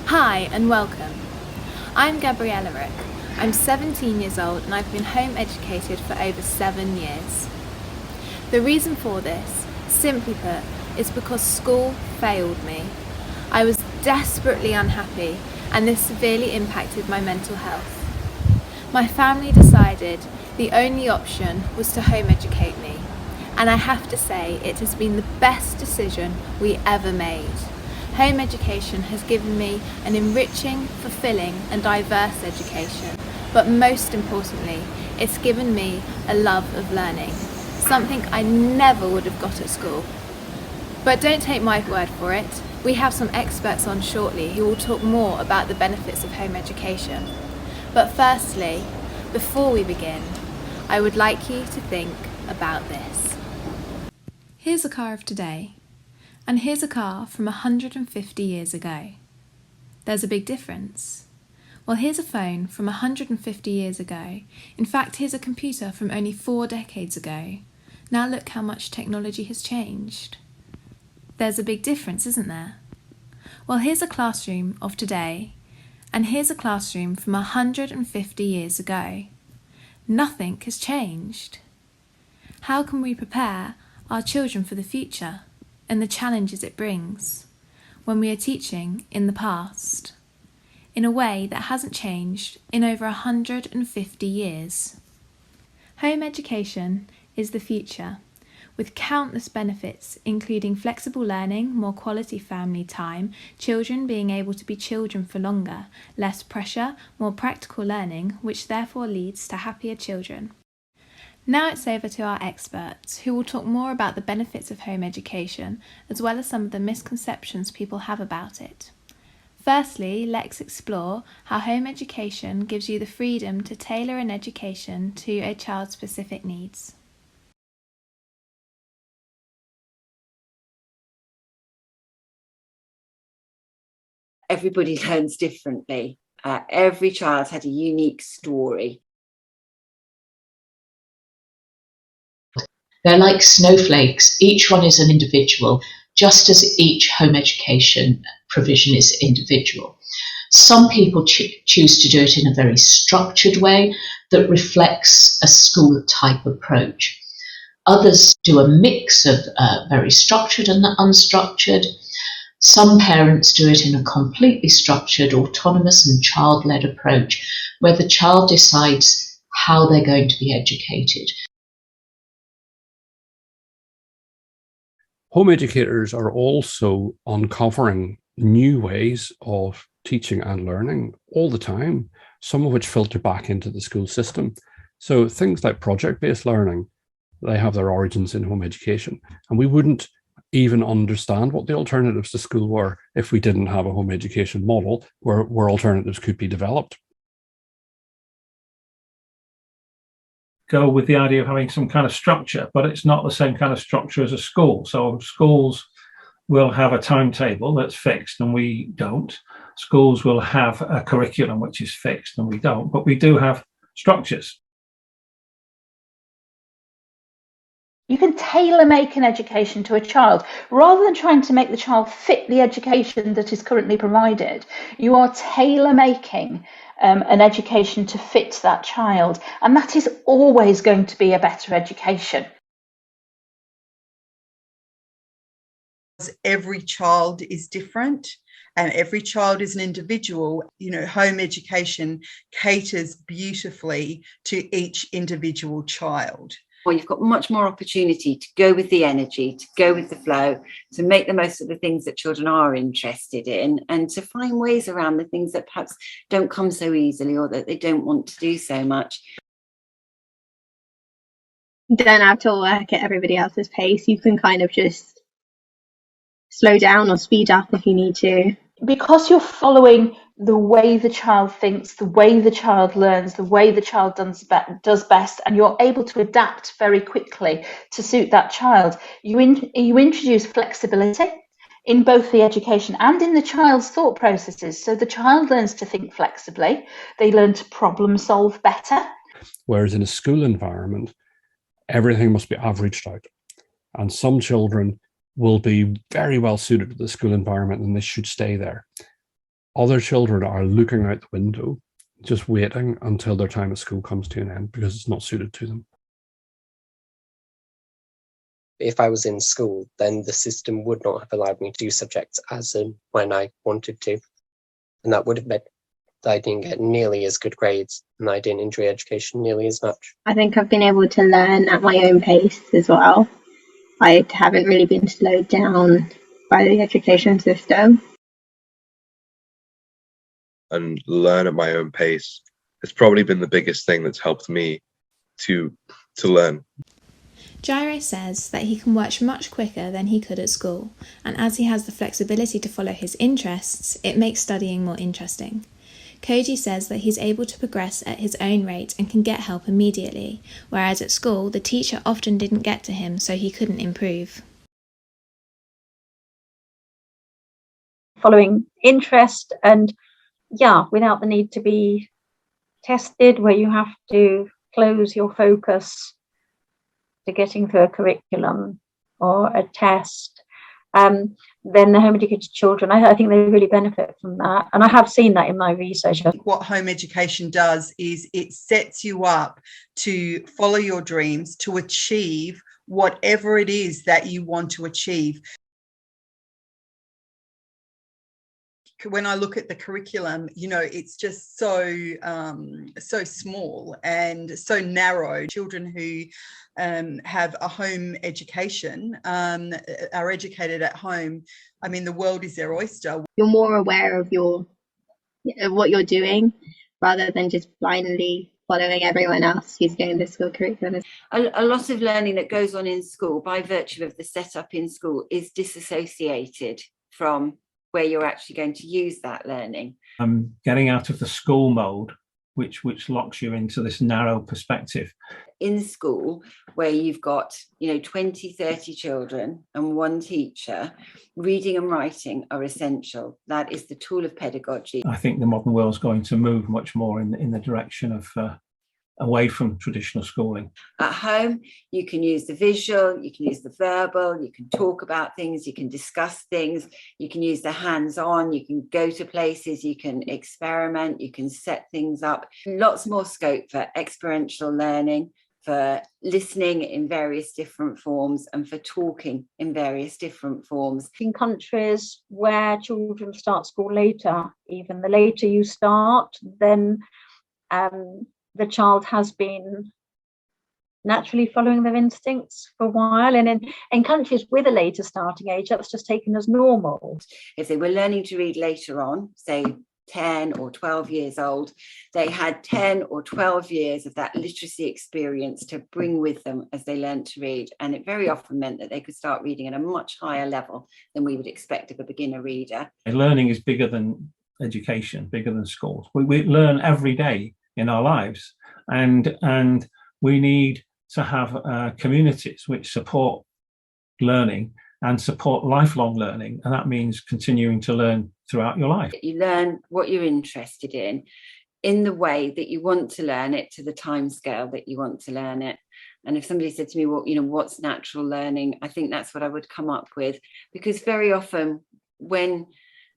Hi and welcome. I'm Gabriella. I'm 17 years old and I've been home educated for over 7 years. The reason for this, simply put, is because school failed me. I was desperately unhappy and this severely impacted my mental health. My family decided the only option was to home educate me, and I have to say it has been the best decision we ever made. Home education has given me an enriching, fulfilling and diverse education, but most importantly, it's given me a love of learning, something I never would have got at school. But don't take my word for it. We have some experts on shortly who will talk more about the benefits of home education. But firstly, before we begin, I would like you to think about this. Here's a car of today, and here's a car from 150 years ago. There's a big difference. Well, here's a phone from 150 years ago. In fact, here's a computer from only 4 decades ago. Now look how much technology has changed. There's a big difference, isn't there? Well, here's a classroom of today, and here's a classroom from 150 years ago. Nothing has changed. How can we prepare our children for the future and the challenges it brings when we are teaching in the past, in a way that hasn't changed in over 150 years? Home education is the future, with countless benefits, including flexible learning, more quality family time, children being able to be children for longer, less pressure, more practical learning, which therefore leads to happier children. Now it's over to our experts, who will talk more about the benefits of home education, as well as some of the misconceptions people have about it. Firstly, let's explore how home education gives you the freedom to tailor an education to a child's specific needs. Everybody learns differently. Every child had a unique story. They're like snowflakes. Each one is an individual, just as each home education provision is individual. Some people choose to do it in a very structured way that reflects a school type approach. Others do a mix of very structured and unstructured. Some parents do it in a completely structured, autonomous and child-led approach where the child decides how they're going to be educated. Home educators are also uncovering new ways of teaching and learning all the time, some of which filter back into the school system. So things like project-based learning, they have their origins in home education, and we wouldn't even understand what the alternatives to school were if we didn't have a home education model where alternatives could be developed. Go with the idea of having some kind of structure, but it's not the same kind of structure as a school. So schools will have a timetable that's fixed and we don't. Schools will have a curriculum which is fixed and we don't, but we do have structures. You can tailor make an education to a child. Rather than trying to make the child fit the education that is currently provided, you are tailor making an education to fit that child. And that is always going to be a better education. Every child is different and every child is an individual. Home education caters beautifully to each individual child. Well, you've got much more opportunity to go with the energy, to go with the flow, to make the most of the things that children are interested in, and to find ways around the things that perhaps don't come so easily or that they don't want to do so much. You don't have to work at everybody else's pace. You can kind of just slow down or speed up if you need to. Because you're following the way the child thinks, the way the child learns, the way the child does best, and you're able to adapt very quickly to suit that child, you introduce flexibility in both the education and in the child's thought processes. So the child learns to think flexibly, they learn to problem solve better. Whereas in a school environment, everything must be averaged out. And some children will be very well suited to the school environment and they should stay there. Other children are looking out the window, just waiting until their time at school comes to an end because it's not suited to them. If I was in school, then the system would not have allowed me to do subjects as and when I wanted to. And that would have meant that I didn't get nearly as good grades and I didn't enjoy education nearly as much. I think I've been able to learn at my own pace as well. I haven't really been slowed down by the education system. And learn at my own pace has probably been the biggest thing that's helped me to learn. Gyro says that he can work much quicker than he could at school, and as he has the flexibility to follow his interests, it makes studying more interesting. Koji says that he's able to progress at his own rate and can get help immediately, whereas at school the teacher often didn't get to him, so he couldn't improve. Following interest and without the need to be tested, where you have to close your focus to getting through a curriculum or a test, then the home educated children, I think they really benefit from that. And I have seen that in my research. What home education does is it sets you up to follow your dreams, to achieve whatever it is that you want to achieve. When I look at the curriculum, it's just so small and so narrow. Children who have a home education are educated at home. I mean, the world is their oyster. You're more aware of what you're doing rather than just blindly following everyone else who's doing the school curriculum. A lot of learning that goes on in school, by virtue of the setup in school, is disassociated from where you're actually going to use that learning. Getting out of the school mode, which locks you into this narrow perspective. In school, where you've got 20, 30 children and one teacher, reading and writing are essential. That is the tool of pedagogy. I think the modern world's going to move much more in the direction of away from traditional schooling. At home, you can use the visual, you can use the verbal, you can talk about things, you can discuss things, you can use the hands-on, you can go to places, you can experiment, you can set things up. Lots more scope for experiential learning, for listening in various different forms, and for talking in various different forms. In countries where children start school later, even the later you start, then the child has been naturally following their instincts for a while. And in countries with a later starting age, that's just taken as normal. If they were learning to read later on, say 10 or 12 years old, they had 10 or 12 years of that literacy experience to bring with them as they learned to read. And it very often meant that they could start reading at a much higher level than we would expect of a beginner reader. Learning is bigger than education, bigger than schools. We learn every day in our lives, and we need to have communities which support learning and support lifelong learning, and that means continuing to learn throughout your life. You learn what you're interested in the way that you want to learn it, to the time scale that you want to learn it. And if somebody said to me, well, what's natural learning, I think that's what I would come up with, because very often when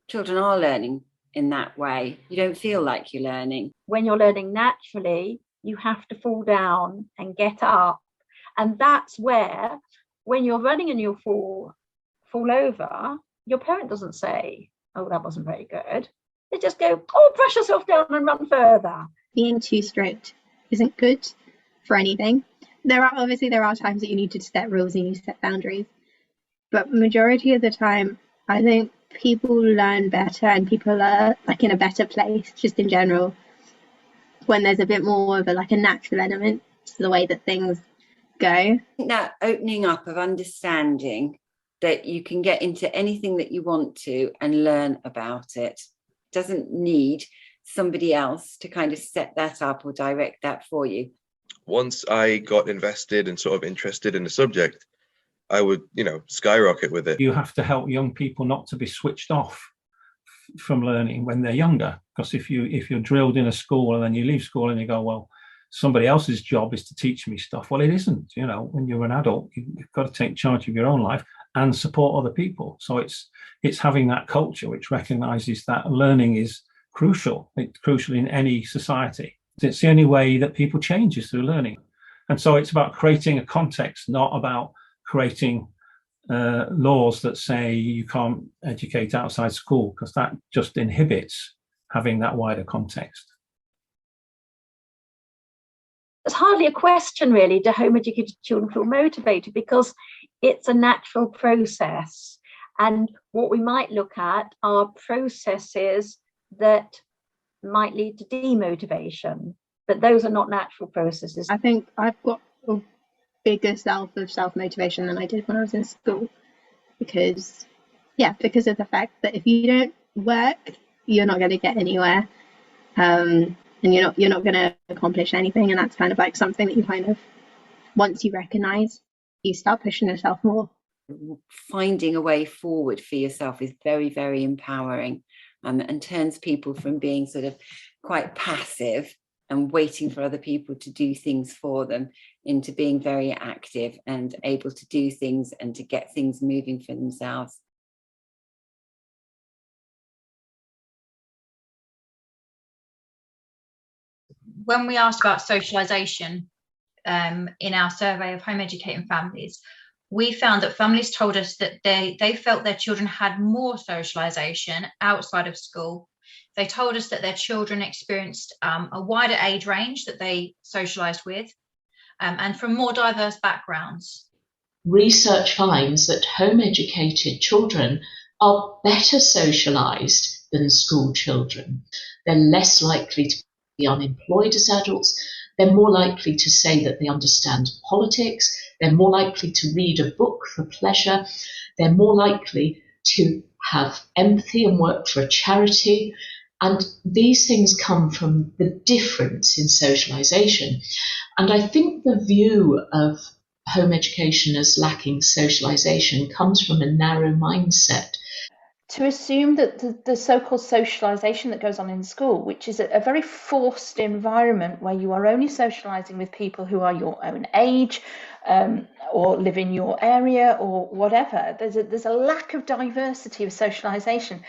children are learning in that way, you don't feel like you're learning. When you're learning naturally, you have to fall down and get up. And that's where, when you're running and you fall over, your parent doesn't say, oh, that wasn't very good. They just go, oh, press yourself down and run further. Being too strict isn't good for anything. There are times that you need to set rules and you set boundaries. But majority of the time, I think people learn better and people are in a better place just in general when there's a bit more of a natural element to the way that things go. That opening up of understanding that you can get into anything that you want to and learn about it doesn't need somebody else to kind of set that up or direct that for you. Once I got invested and sort of interested in the subject, I would, skyrocket with it. You have to help young people not to be switched off from learning when they're younger, because if you're drilled in a school and then you leave school and you go, well, somebody else's job is to teach me stuff. Well, it isn't. When you're an adult, you've got to take charge of your own life and support other people. So it's having that culture which recognizes that learning is crucial. It's crucial in any society. It's the only way that people change is through learning. And so it's about creating a context, not about creating laws that say you can't educate outside school, because that just inhibits having that wider context. It's hardly a question, really, do home educated children feel motivated, because it's a natural process. And what we might look at are processes that might lead to demotivation, but those are not natural processes. I think I've got a bigger self-motivation than I did when I was in school, because of the fact that if you don't work, you're not going to get anywhere, and you're not going to accomplish anything. And that's kind of like something that you kind of, once you recognize, you start pushing yourself more. Finding a way forward for yourself is very, very empowering, and turns people from being sort of quite passive and waiting for other people to do things for them into being very active and able to do things and to get things moving for themselves. When we asked about socialisation in our survey of home educating families, we found that families told us that they felt their children had more socialisation outside of school. They told us that their children experienced a wider age range that they socialised with, and from more diverse backgrounds. Research finds that home educated children are better socialised than school children. They're less likely to be unemployed as adults. They're more likely to say that they understand politics. They're more likely to read a book for pleasure. They're more likely to have empathy and work for a charity. And these things come from the difference in socialisation. And I think the view of home education as lacking socialisation comes from a narrow mindset. To assume that the so-called socialisation that goes on in school, which is a very forced environment where you are only socialising with people who are your own age, or live in your area or whatever, there's a lack of diversity of socialisation.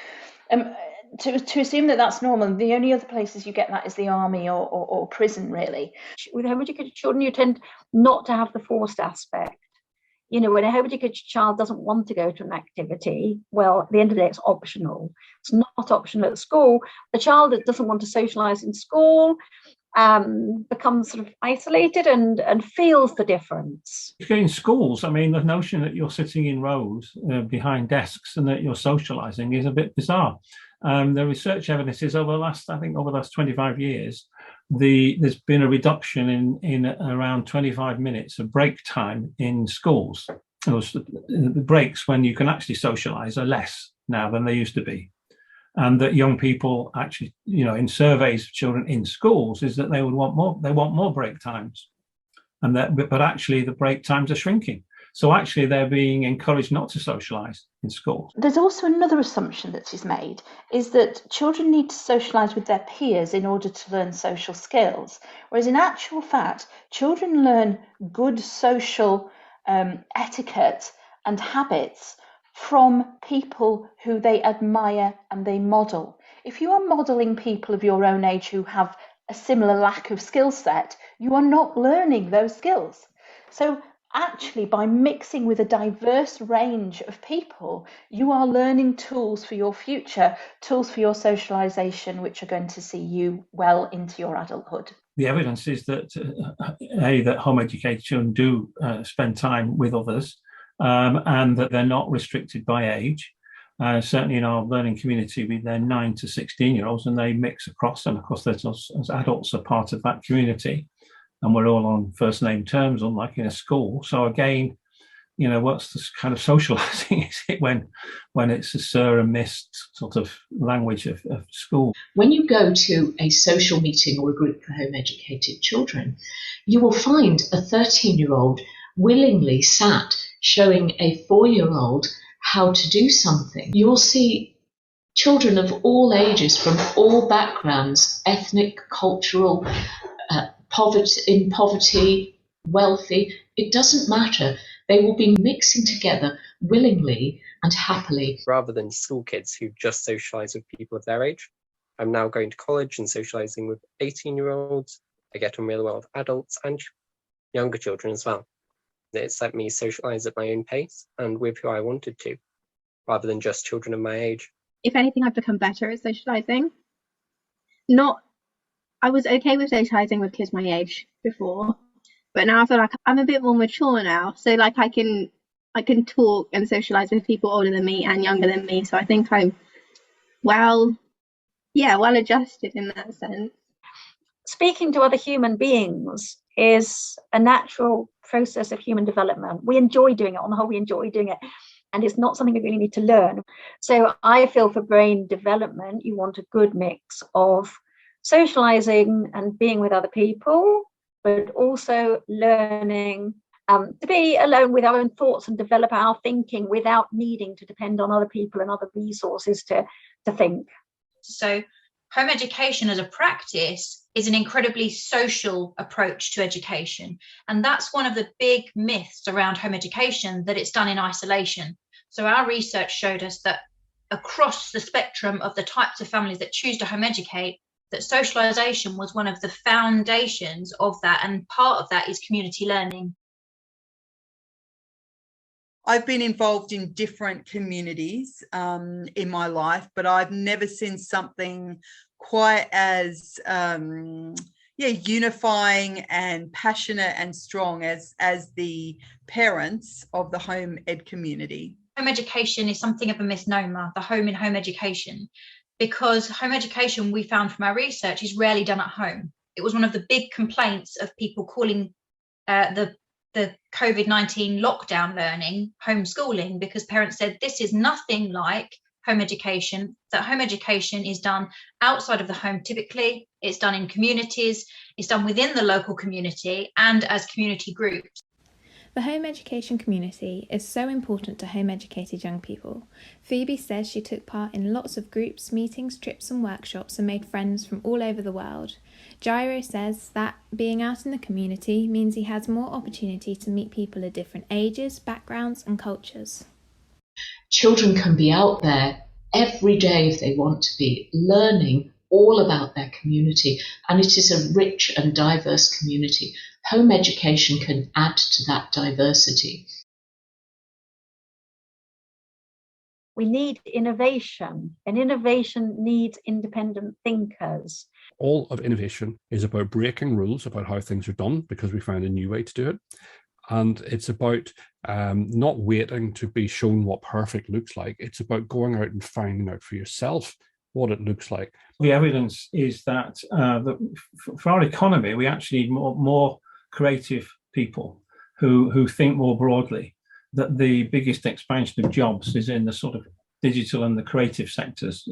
To assume that that's normal, the only other places you get that is the army or prison, really. With home educated children, you tend not to have the forced aspect. You know, when a home educated child doesn't want to go to an activity, well, at the end of the day, it's optional. It's not optional at school. The child that doesn't want to socialise in school becomes sort of isolated and feels the difference. In schools, I mean, the notion that you're sitting in rows behind desks and that you're socialising is a bit bizarre. The research evidence is over the last 25 years, there's been a reduction in around 25 minutes of break time in schools. The breaks when you can actually socialise are less now than they used to be. And that young people actually, in surveys of children in schools, is that they want more break times. But actually the break times are shrinking. So actually they're being encouraged not to socialise in schools. There's also another assumption that is made, is that children need to socialise with their peers in order to learn social skills. Whereas in actual fact, children learn good social etiquette and habits from people who they admire and they model. If you are modelling people of your own age who have a similar lack of skill set, you are not learning those skills. So actually, by mixing with a diverse range of people, you are learning tools for your future, tools for your socialisation, which are going to see you well into your adulthood. The evidence is that, that home educated children do spend time with others, and that they're not restricted by age. Certainly in our learning community, they're 9 to 16-year-olds, and they mix across. And of course, as adults are part of that community, and we're all on first name terms, unlike in a school. So again, what's this kind of socialising? Is it when it's a sir and miss sort of language of school? When you go to a social meeting or a group for home educated children, you will find a 13-year-old willingly sat showing a 4-year-old how to do something. You will see children of all ages, from all backgrounds, ethnic, cultural, poverty, wealthy, it doesn't matter. They will be mixing together willingly and happily. Rather than school kids who just socialise with people of their age, I'm now going to college and socialising with 18-year-olds. I get on really well with adults and younger children as well. It's let me socialise at my own pace and with who I wanted to, rather than just children of my age. If anything, I've become better at socialising. I was okay with socialising with kids my age before, but now I feel like I'm a bit more mature now. So like I can talk and socialise with people older than me and younger than me. So I think I'm well adjusted in that sense. Speaking to other human beings is a natural process of human development. We enjoy doing it. On the whole, we enjoy doing it. And it's not something we really need to learn. So I feel for brain development, you want a good mix of socializing and being with other people, but also learning to be alone with our own thoughts and develop our thinking without needing to depend on other people and other resources to think. So home education as a practice is an incredibly social approach to education. And that's one of the big myths around home education, that it's done in isolation. So our research showed us that across the spectrum of the types of families that choose to home educate, that socialization was one of the foundations of that, and part of that is community learning. I've been involved in different communities in my life, but I've never seen something quite as unifying and passionate and strong as the parents of the home ed community. Home education is something of a misnomer, the home in home education, because home education, we found from our research, is rarely done at home. It was one of the big complaints of people calling the COVID-19 lockdown learning homeschooling, because parents said this is nothing like home education, that home education is done outside of the home typically, it's done in communities, it's done within the local community and as community groups. The home education community is so important to home educated young people. Phoebe says she took part in lots of groups, meetings, trips and workshops and made friends from all over the world. Jairo says that being out in the community means he has more opportunity to meet people of different ages, backgrounds and cultures. Children can be out there every day if they want to be, learning all about their community, and it is a rich and diverse community. Home education can add to that diversity. We need innovation, and innovation needs independent thinkers. All of innovation is about breaking rules about how things are done because we found a new way to do it. And it's about not waiting to be shown what perfect looks like. It's about going out and finding out for yourself what it looks like. The evidence is that for our economy, we actually need more creative people who think more broadly, that the biggest expansion of jobs is in the sort of digital and the creative sectors.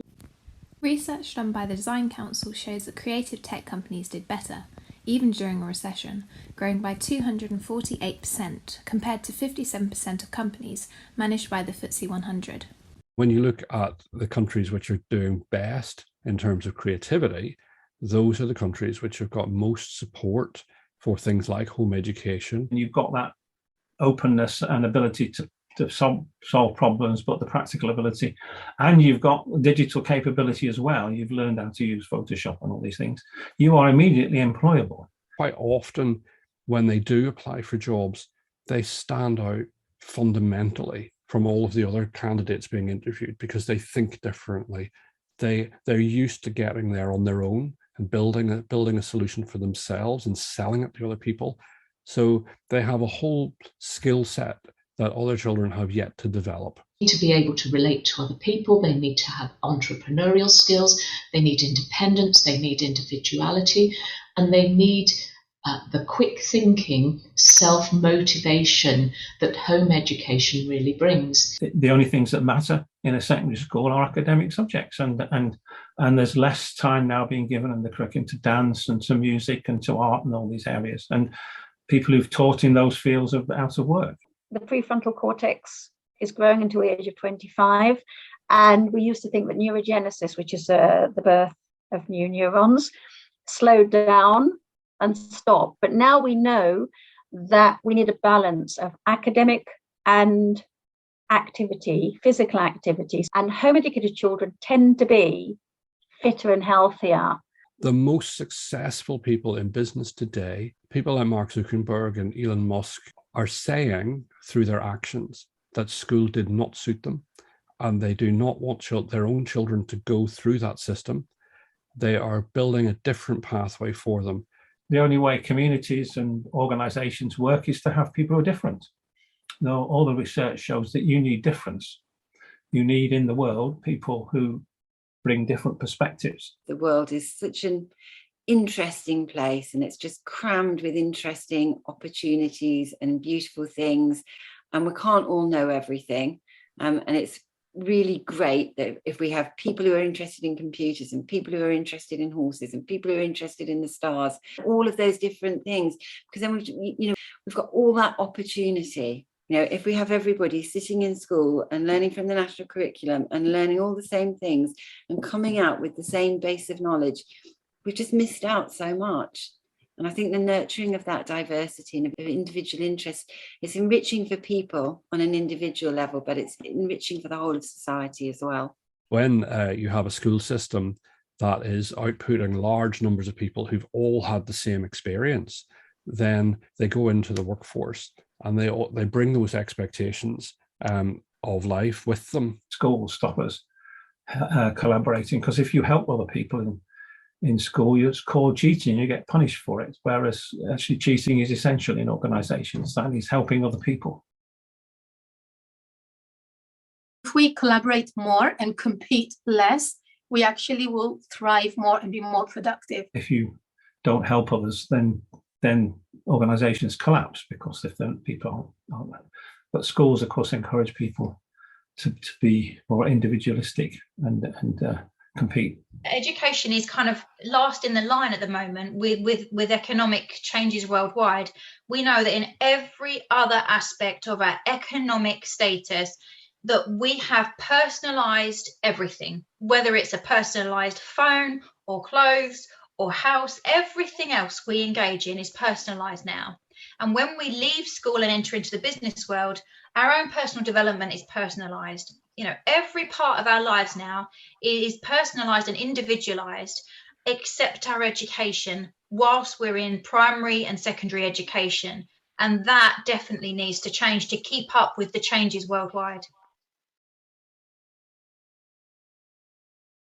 Research done by the Design Council shows that creative tech companies did better, even during a recession, growing by 248% compared to 57% of companies managed by the FTSE 100. When you look at the countries which are doing best in terms of creativity, those are the countries which have got most support for things like home education. And you've got that openness and ability to solve problems, but the practical ability, and you've got digital capability as well. You've learned how to use Photoshop and all these things. You are immediately employable. Quite often when they do apply for jobs, they stand out fundamentally from all of the other candidates being interviewed because they think differently. They're used to getting there on their own and building a solution for themselves and selling it to other people. So they have a whole skill set that other children have yet to develop. They need to be able to relate to other people, they need to have entrepreneurial skills, they need independence, they need individuality, and they need the quick thinking, self-motivation that home education really brings. The only things that matter in a secondary school are academic subjects, and there's less time now being given in the curriculum to dance and to music and to art and all these areas, and people who've taught in those fields are out of work. The prefrontal cortex is growing until the age of 25, and we used to think that neurogenesis, which is the birth of new neurons, slowed down and stopped. But now we know that we need a balance of academic and activity, physical activities, and home educated children tend to be fitter and healthier. The most successful people in business today, people like Mark Zuckerberg and Elon Musk, are saying through their actions that school did not suit them, and they do not want their own children to go through that system. They are building a different pathway for them. The only way communities and organizations work is to have people who are different. Now, all the research shows that you need difference. You need in the world people who bring different perspectives. The world is such an interesting place, and it's just crammed with interesting opportunities and beautiful things, and we can't all know everything, and it's really great that if we have people who are interested in computers and people who are interested in horses and people who are interested in the stars, all of those different things, because then we've got all that opportunity. If we have everybody sitting in school and learning from the national curriculum and learning all the same things and coming out with the same base of knowledge, we've just missed out so much. And I think the nurturing of that diversity and of individual interest is enriching for people on an individual level, but it's enriching for the whole of society as well. When you have a school system that is outputting large numbers of people who've all had the same experience, then they go into the workforce and they bring those expectations of life with them. Schools stop us collaborating, because if you help other people in school, it's called cheating, you get punished for it, whereas actually cheating is essential in organizations, that is helping other people. If we collaborate more and compete less, we actually will thrive more and be more productive. If you don't help others, then organizations collapse, because if people aren't. But schools, of course, encourage people to be more individualistic and compete. Education is kind of last in the line at the moment with economic changes worldwide. We know that in every other aspect of our economic status that we have personalized everything, whether it's a personalized phone or clothes or house, everything else we engage in is personalized now. And when we leave school and enter into the business world, our own personal development is personalized. Every part of our lives now is personalized and individualized, except our education, whilst we're in primary and secondary education. And that definitely needs to change to keep up with the changes worldwide.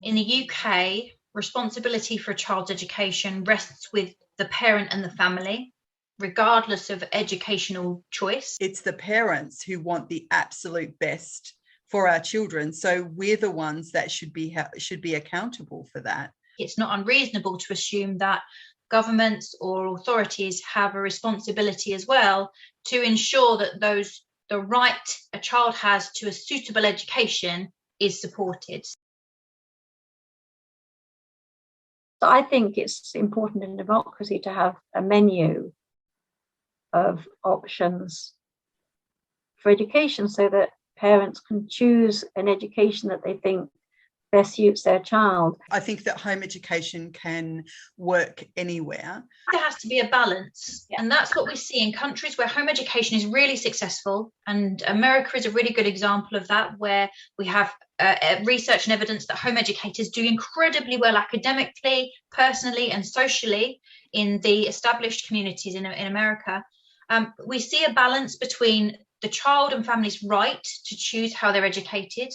In the UK, responsibility for a child's education rests with the parent and the family, regardless of educational choice. It's the parents who want the absolute best for our children, so we're the ones that should be accountable for that. It's not unreasonable to assume that governments or authorities have a responsibility as well to ensure that the right a child has to a suitable education is supported. So I think it's important in democracy to have a menu of options for education, so that parents can choose an education that they think best suits their child. I think that home education can work anywhere. There has to be a balance, and that's what we see in countries where home education is really successful, and America is a really good example of that, where we have research and evidence that home educators do incredibly well academically, personally and socially in the established communities in America. We see a balance between the child and family's right to choose how they're educated,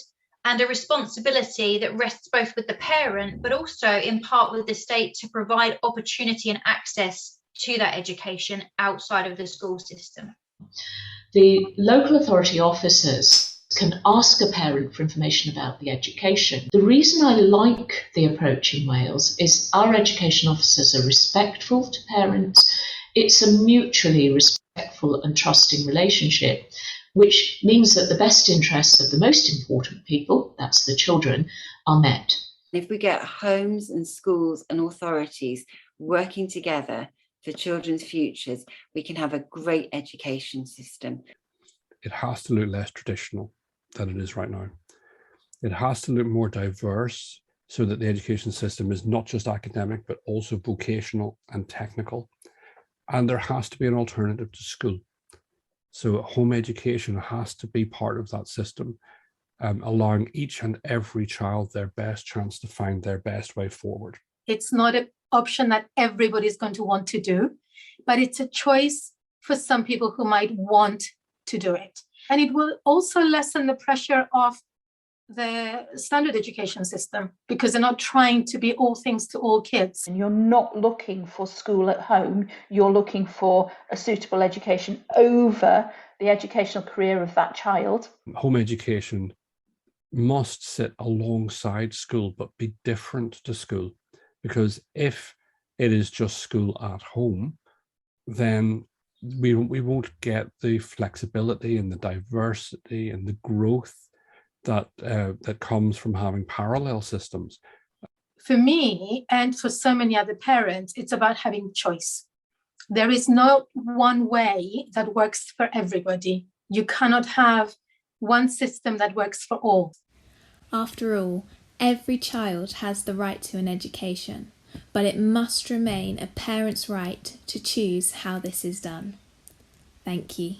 and a responsibility that rests both with the parent, but also in part with the state to provide opportunity and access to that education outside of the school system. The local authority officers can ask a parent for information about the education. The reason I like the approach in Wales is our education officers are respectful to parents. It's a mutually respectful and trusting relationship, which means that the best interests of the most important people, that's the children, are met. If we get homes and schools and authorities working together for children's futures, we can have a great education system. It has to look less traditional than it is right now. It has to look more diverse, so that the education system is not just academic, but also vocational and technical. And there has to be an alternative to school. So home education has to be part of that system, allowing each and every child their best chance to find their best way forward. It's not an option that everybody's going to want to do, but it's a choice for some people who might want to do it. And it will also lessen the pressure of the standard education system, because they're not trying to be all things to all kids. And you're not looking for school at home, you're looking for a suitable education over the educational career of that child. Home education must sit alongside school, but be different to school, because if it is just school at home, then we won't get the flexibility and the diversity and the growth that comes from having parallel systems. For me, and for so many other parents, it's about having choice. There is no one way that works for everybody. You cannot have one system that works for all. After all, every child has the right to an education, but it must remain a parent's right to choose how this is done. Thank you.